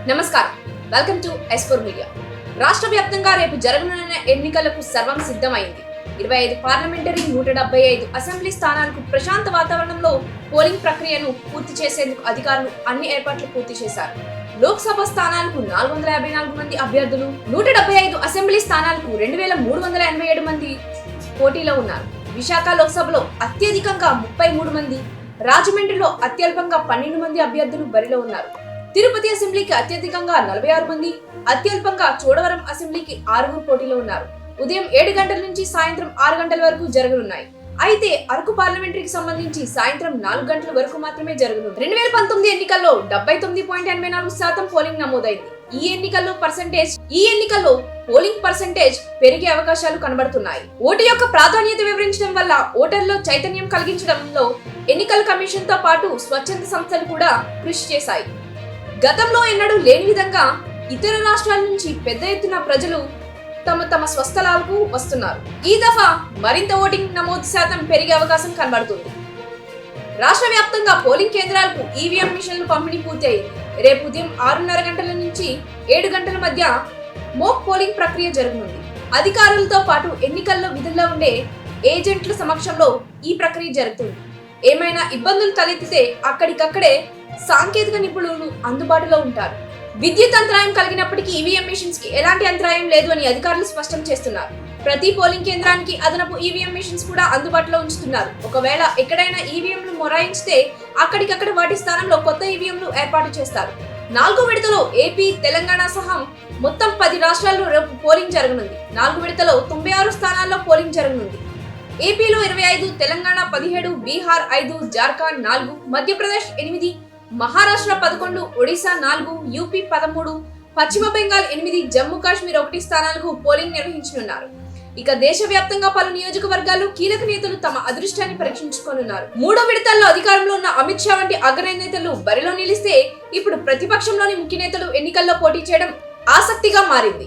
నమస్కారం, welcome to S4 media. రాష్ట్ర వ్యాప్తంగా రేపు జరగనున్న ఎన్నికలకు సర్వం సిద్ధమైంది. 25 పార్లమెంటరీ, 175 అసెంబ్లీ స్థానాలకు ప్రశాంత వాతావరణంలో పోలింగ్ ప్రక్రియను పూర్తి చేసేందుకు అధికారులు అన్ని ఏర్పాట్లు పూర్తి చేశారు. లోక్సభ స్థానాలకు 454 మంది అభ్యర్థులు, 175 అసెంబ్లీ స్థానాలకు 2387 మంది పోటీలో ఉన్నారు. విశాఖ లోక్సభలో అత్యధికంగా 33 మంది, రాజమండ్రిలో అత్యల్పంగా 12 మంది అభ్యర్థులు బరిలో ఉన్నారు. తిరుపతి అసెంబ్లీకి అత్యధికంగా 46 మంది, అత్యల్పంగా చోడవరం అసెంబ్లీకి 6 పోటీలో ఉన్నారు. ఉదయం 7 గంటల నుంచి సాయంత్రం 6 గంటల వరకు జరగనున్నాయి. అయితే అరకు పార్లమెంటరీకి సంబంధించి సాయంత్రం 4 గంటల వరకు మాత్రమే జరగనుంది. 2019 ఎన్నికల్లో 79.84% పోలింగ్ నమోదైంది. ఈ ఎన్నికల్లో పోలింగ్ పర్సెంటేజ్ పెరిగే అవకాశాలు కనబడుతున్నాయి. ఓటు యొక్క ప్రాధాన్యత వివరించడం వల్ల ఓటర్లో చైతన్యం కలిగించడంలో ఎన్నికల కమిషన్ తో పాటు స్వచ్ఛంద సంస్థలు కూడా కృషి చేశాయి. గతంలో ఎన్నడూ లేని విధంగా ఇతర రాష్ట్రాల నుంచి పెద్ద ఎత్తున ప్రజలు తమ స్వస్థలాలకు వస్తున్నారు. ఈ దఫా మరింత ఓటింగ్ నమోదు శాతం పెరిగే అవకాశం కనబడుతుంది. రాష్ట్ర వ్యాప్తంగా పోలింగ్ కేంద్రాలకు ఈవీఎం మిషన్లు పంపిణీ పూర్తి అయింది. రేపు ఉదయం 6:30 గంటల నుంచి 7 గంటల మధ్య మోక్ పోలింగ్ ప్రక్రియ జరగనుంది. అధికారులతో పాటు ఎన్నికల్లో విధుల్లో ఉండే ఏజెంట్ల సమక్షంలో ఈ ప్రక్రియ జరుగుతుంది. ఏమైనా ఇబ్బందులు తలెత్తితే అక్కడికక్కడే సాంకేతిక నిపుణులు అందుబాటులో ఉంటారు. విద్యుత్ అంతరాయం కలిగినప్పటికీ ఈవీఎం మిషన్స్ కి ఎలాంటి అంతరాయం లేదు అని అధికారులు స్పష్టం చేస్తున్నారు. ప్రతి పోలింగ్ కేంద్రానికి అదనపు ఈవీఎం మిషన్స్ కూడా అందుబాటులో ఉంచుతున్నారు. ఒకవేళ ఎక్కడైనా ఈవీఎంలు మొరాయించితే అక్కడికక్కడ వాటి స్థానంలో కొత్త ఈవీఎంలు ఏర్పాటు చేస్తారు. 4వ విడతలో ఏపీ, తెలంగాణ సహా మొత్తం 10 రాష్ట్రాల్లో రేపు పోలింగ్ జరగనుంది. 4వ విడతలో 96 స్థానాల్లో పోలింగ్ జరగనుంది. ఏపీలో 25, తెలంగాణ 17, బీహార్ 5, జార్ఖండ్ 4, మధ్యప్రదేశ్ 8, మహారాష్ట్ర 11, ఒడిశా 4, యూపీ 13, పశ్చిమ బెంగాల్ 8, జమ్మూ కాశ్మీర్ 1 స్థానాలకు పోలింగ్ నిర్వహించనున్నారు. ఇక దేశవ్యాప్తంగా పలు నియోజకవర్గాల్లో కీలక నేతలు తమ అదృష్టాన్ని పరీక్షించుకోనున్నారు. 3వ విడతల్లో అధికారంలో ఉన్న అమిత్ షా వంటి అగ్రనేతలు బరిలో నిలిస్తే ఇప్పుడు ప్రతిపక్షంలోని ముఖ్య నేతలు ఎన్నికల్లో పోటీ చేయడం ఆసక్తిగా మారింది.